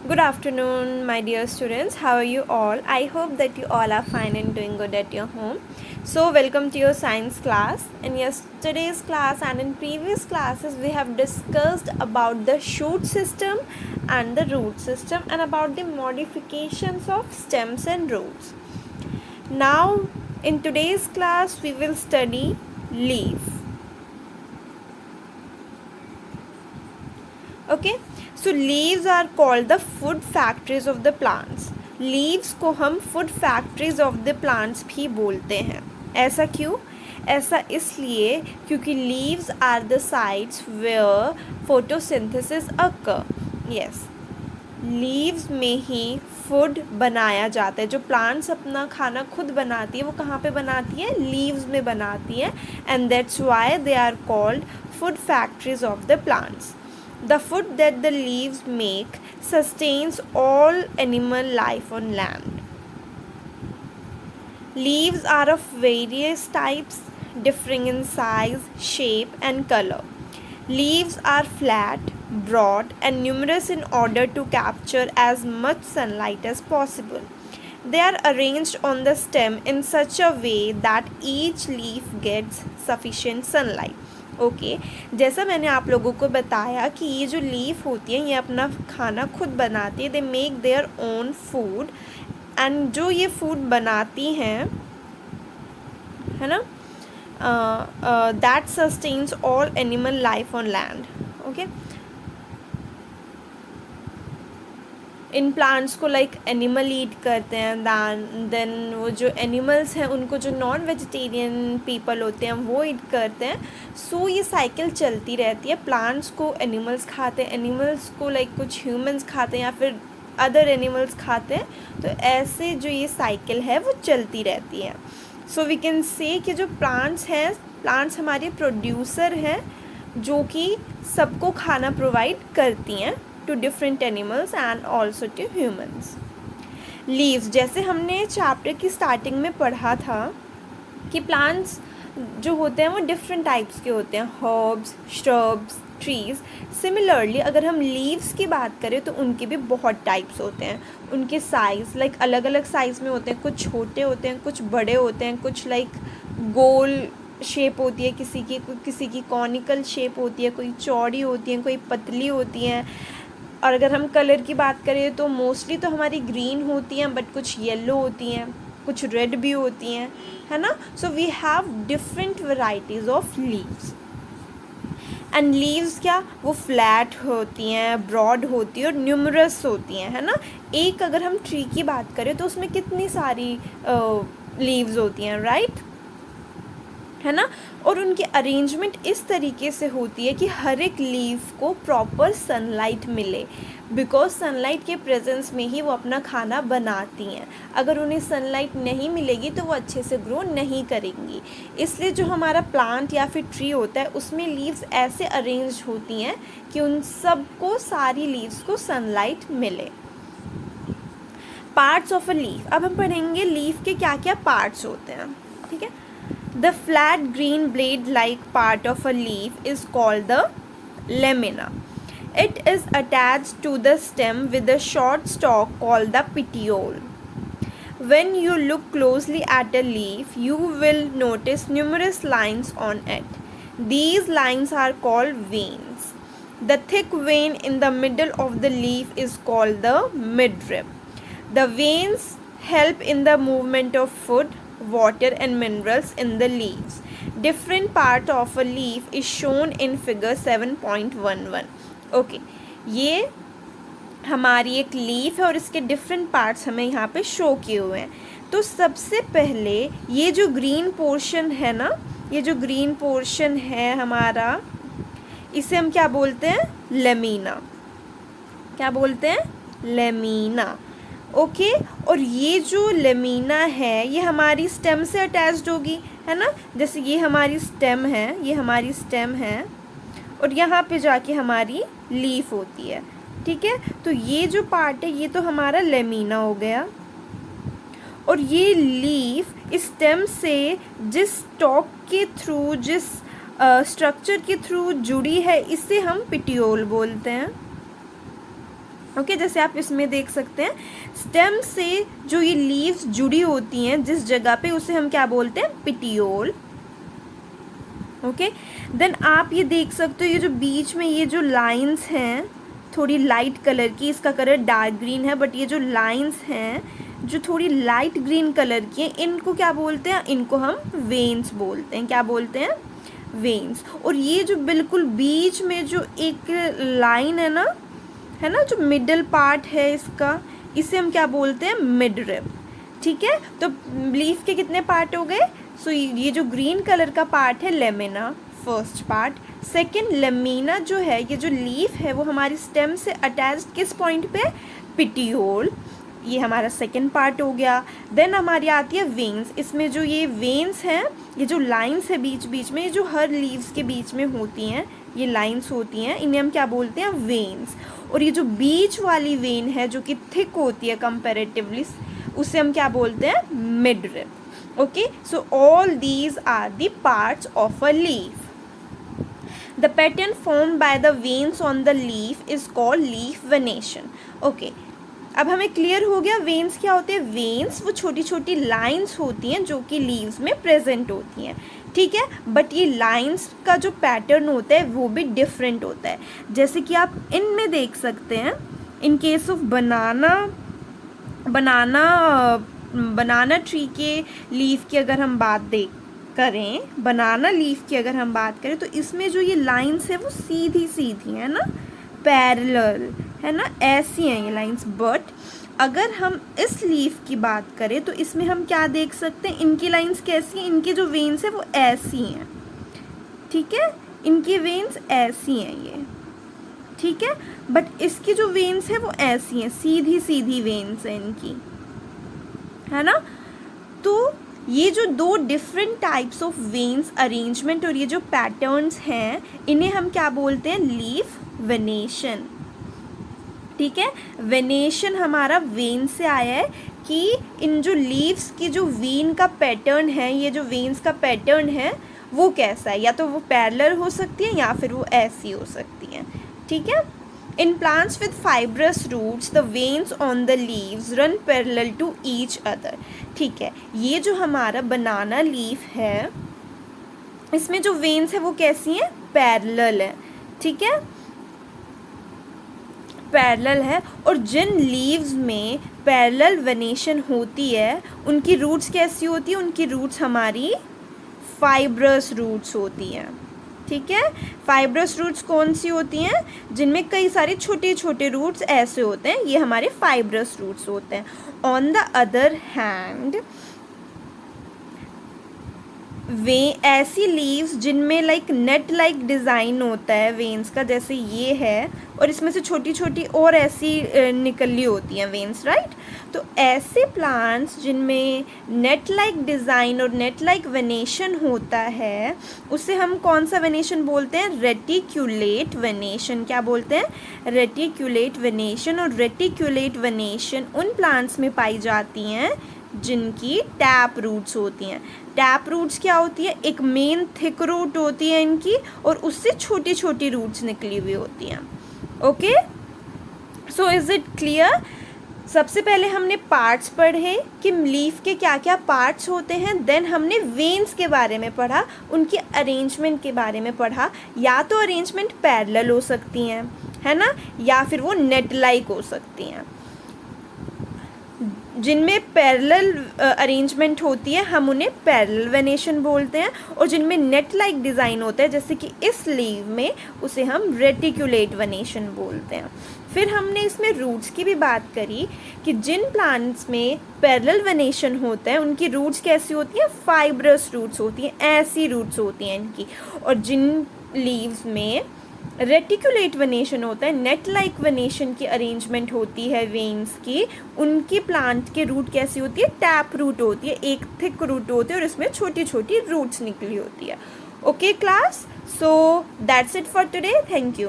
Good afternoon, my dear students. How are you all? I hope that you all are fine and doing good at your home. So, welcome to your science class. In yesterday's class and in previous classes, we have discussed about the shoot system and the root system and about the modifications of stems and roots. Now, in today's class, we will study leaf. Okay so leaves are called the food factories of the plants. Leaves को हम food factories of the plants भी बोलते हैं. ऐसा क्यों? ऐसा इसलिए क्योंकि leaves are the sites where photosynthesis occur. Yes, leaves में ही फूड बनाया जाता है. जो प्लांट्स अपना खाना खुद बनाती है वो कहाँ पे बनाती है? लीव्स में बनाती है. And that's why they are called food factories of the plants. The food that the leaves make sustains all animal life on land. Leaves are of various types, differing in size, shape, and color. Leaves are flat, broad, and numerous in order to capture as much sunlight as possible. They are arranged on the stem in such a way that each leaf gets sufficient sunlight. Okay जैसा मैंने आप लोगों को बताया कि ये जो leaf होती है ये अपना खाना खुद बनाती है. They make their own food and जो ये फूड बनाती हैं है ना, that sustains all animal life on land. Okay, in plants को लाइक एनिमल ईट करते हैं. देन वो जो एनिमल्स हैं उनको जो नॉन वेजिटेरियन पीपल होते हैं वो ईट करते हैं. सो ये साइकिल चलती रहती है. प्लांट्स को एनिमल्स खाते हैं, एनिमल्स को लाइक कुछ ह्यूमंस खाते हैं या फिर अदर एनिमल्स खाते हैं. तो ऐसे जो ये साइकिल है वो चलती रहती है. सो वी कैन से कि जो प्लांट्स हैं, प्लांट्स हमारे प्रोड्यूसर हैं जो कि सबको खाना प्रोवाइड करती हैं to different animals and also to humans. Leaves, जैसे हमने चैप्टर की स्टार्टिंग में पढ़ा था कि प्लांट्स जो होते हैं वो डिफरेंट टाइप्स के होते हैं, हर्ब्स, श्रब्स, ट्रीज़. सिमिलरली अगर हम लीव्स की बात करें तो उनके भी बहुत टाइप्स होते हैं. उनके साइज़ लाइक अलग अलग साइज़ में होते हैं. कुछ छोटे होते हैं, कुछ बड़े होते हैं, कुछ लाइक गोल शेप होती है किसी की कॉनिकल शेप होती है, कोई चौड़ी होती है, कोई पतली होती हैं. और अगर हम कलर की बात करें तो मोस्टली तो हमारी ग्रीन होती हैं, बट कुछ येलो होती हैं, कुछ रेड भी होती हैं, है ना. So we have different varieties of leaves. And leaves क्या, वो फ्लैट होती हैं, ब्रॉड होती है और न्यूमरस होती हैं, है ना. एक अगर हम ट्री की बात करें तो उसमें कितनी सारी लीव्स होती हैं, राइट, है ना. और उनकी अरेंजमेंट इस तरीके से होती है कि हर एक लीफ को प्रॉपर सनलाइट मिले, बिकॉज सनलाइट के प्रेजेंस में ही वो अपना खाना बनाती हैं. अगर उन्हें सनलाइट नहीं मिलेगी तो वो अच्छे से ग्रो नहीं करेंगी. इसलिए जो हमारा प्लांट या फिर ट्री होता है उसमें लीव्स ऐसे अरेंज होती हैं कि उन सबको, सारी लीव्स को सनलाइट मिले. पार्ट्स ऑफ अ लीफ, अब हम पढ़ेंगे लीफ के क्या क्या पार्ट्स होते हैं. ठीक है. The flat green blade-like part of a leaf is called the lamina. It is attached to the stem with a short stalk called the petiole. When you look closely at a leaf, you will notice numerous lines on it. These lines are called veins. The thick vein in the middle of the leaf is called the midrib. The veins help in the movement of food, water and minerals in the leaves. Different part of a leaf is shown in figure 7.11. Okay, ये हमारी एक leaf है और इसके different parts हमें यहाँ पे show किए हुए हैं. तो सबसे पहले ये जो ग्रीन पोर्शन है ना, ये जो ग्रीन पोर्शन है हमारा, इसे हम क्या बोलते हैं? लेमिना. क्या बोलते हैं? लेमिना. ओके, और ये जो लेमिना है ये हमारी स्टेम से अटैच्ड होगी, है ना. जैसे ये हमारी स्टेम है, ये हमारी स्टेम है और यहाँ पे जाके हमारी लीफ होती है. ठीक है, तो ये जो पार्ट है ये तो हमारा लेमिना हो गया. और ये लीफ इस स्टेम से जिस स्टॉक के थ्रू, जिस स्ट्रक्चर के थ्रू जुड़ी है, इसे हम पिटियोल बोलते हैं. ओके जैसे आप इसमें देख सकते हैं, स्टेम से जो ये लीव्स जुड़ी होती हैं जिस जगह पे, उसे हम क्या बोलते हैं, पिटियोल। ओके देन आप ये देख सकते हो, ये जो बीच में ये जो लाइंस हैं थोड़ी लाइट कलर की, इसका कलर डार्क ग्रीन है, बट ये जो लाइंस हैं जो थोड़ी लाइट ग्रीन कलर की हैं, इनको क्या बोलते हैं, इनको हम वेन्स बोलते हैं। क्या बोलते हैं, वेन्स। और ये जो बिल्कुल बीच में जो एक लाइन है ना, जो मिडल पार्ट है इसका, इसे हम क्या बोलते हैं, मिडरिब। ठीक है, तो लीफ के कितने पार्ट हो गए, सो ये जो ग्रीन कलर का पार्ट है lamina, first part. Second lamina जो है, ये जो लीफ है वो हमारी स्टेम से अटैच्ड किस पॉइंट पे, पिटियोल, ये हमारा सेकंड पार्ट हो गया। देन हमारी आती है वेन्स। इसमें जो ये वेन्स हैं, ये जो लाइंस है बीच बीच में, ये जो हर लीव्स के बीच में होती हैं, ये लाइंस होती हैं, इन्हें हम क्या बोलते हैं, वेन्स। और ये जो बीच वाली वेन है जो कि थिक होती है कंपैरेटिवली, उसे हम क्या बोलते हैं, midrib. Okay, so all these are the parts of a leaf. The pattern formed by the veins on the leaf is called leaf venation. Okay, अब हमें क्लियर हो गया वेन्स क्या होते हैं। वेन्स वो छोटी छोटी लाइंस होती हैं जो कि लीव्स में प्रेजेंट होती हैं, ठीक है, बट ये लाइंस का जो पैटर्न होता है वो भी डिफरेंट होता है। जैसे कि आप इनमें देख सकते हैं, in case of banana tree के लीफ की अगर हम बात करें, बनाना लीफ की अगर हम बात करें, तो इसमें जो ये लाइंस है वो सीधी सीधी है ना, पैरेलल है ना, ऐसी हैं ये लाइंस। बट अगर हम इस लीफ की बात करें तो इसमें हम क्या देख सकते हैं, इनकी लाइंस कैसी हैं, इनकी जो वेन्स है वो ऐसी हैं, ठीक है, इनकी वेन्स ऐसी हैं ये, ठीक है, बट इसकी जो वेन्स है वो ऐसी हैं, सीधी सीधी वेन्स हैं इनकी, है ना। तो ये जो दो different types of veins arrangement और ये जो पैटर्न्स हैं, इन्हें हम क्या बोलते हैं, लीफ वेनेशन। ठीक है, वेनेशन हमारा वेन से आया है कि इन जो लीव्स की जो वेन का पैटर्न है, ये जो वेन्स का पैटर्न है वो कैसा है, या तो वो पैरेलल हो सकती है या फिर वो ऐसी हो सकती है, ठीक है। In plants with fibrous roots, the veins on the leaves run parallel to each other. ठीक है, ये जो हमारा बनाना लीफ है, इसमें जो वेन्स है वो कैसी हैं, पैरेलल है, ठीक है, पैरेलल है। और जिन लीव्स में पैरेलल वेनेशन होती है उनकी रूट्स कैसी होती है, उनकी रूट्स हमारी फाइब्रस रूट्स होती हैं, ठीक है। फाइब्रस रूट्स कौन सी होती हैं, जिनमें कई सारे छोटे छोटे रूट्स ऐसे होते हैं, ये हमारे फाइब्रस रूट्स होते हैं। ऑन द अदर हैंड, वे ऐसी लीव्स जिनमें लाइक नेट लाइक डिज़ाइन होता है वेन्स का, जैसे ये है, और इसमें से छोटी छोटी और ऐसी निकली होती हैं वेन्स, राइट। तो ऐसे प्लांट्स जिनमें नेट लाइक डिज़ाइन और नेट लाइक वेनेशन होता है, उसे हम कौन सा वेनेशन बोलते हैं, रेटिक्यूलेट वेनेशन। क्या बोलते हैं, रेटिक्यूलेट वेनेशन। और रेटिक्यूलेट वेनेशन उन प्लांट्स में पाई जाती हैं जिनकी टैप रूट्स होती हैं। टैप रूट्स क्या होती है, एक मेन थिक रूट होती है इनकी, और उससे छोटी छोटी रूट्स निकली हुई होती हैं। Okay, so is it clear. सबसे पहले हमने पार्ट्स पढ़े कि लीफ के क्या क्या पार्ट्स होते हैं, देन हमने वेन्स के बारे में पढ़ा, उनकी अरेंजमेंट के बारे में पढ़ा। या तो अरेंजमेंट पैरेलल हो सकती हैं, है ना, या फिर वो नेट लाइक हो सकती हैं। जिनमें पैरेलल अरेंजमेंट होती है हम उन्हें पैरेलल वेनेशन बोलते हैं, और जिनमें नेट लाइक डिज़ाइन होता है जैसे कि इस लीव में, उसे हम रेटिक्यूलेट वेनेशन बोलते हैं। फिर हमने इसमें रूट्स की भी बात करी कि जिन प्लांट्स में पैरेलल वेनेशन होता है उनकी रूट्स कैसी होती हैं, फाइब्रस रूट्स होती हैं, ऐसी रूट्स होती हैं इनकी। और जिन लीव्स में रेटिकुलेट वेनेशन होता है, नेट लाइक वेनेशन की अरेंजमेंट होती है वेन्स की, उनकी प्लांट के रूट कैसी होती है, टैप रूट होती है, एक थिक रूट होती है और इसमें छोटी छोटी रूट्स निकली होती है। Okay class, so that's it for today, thank you.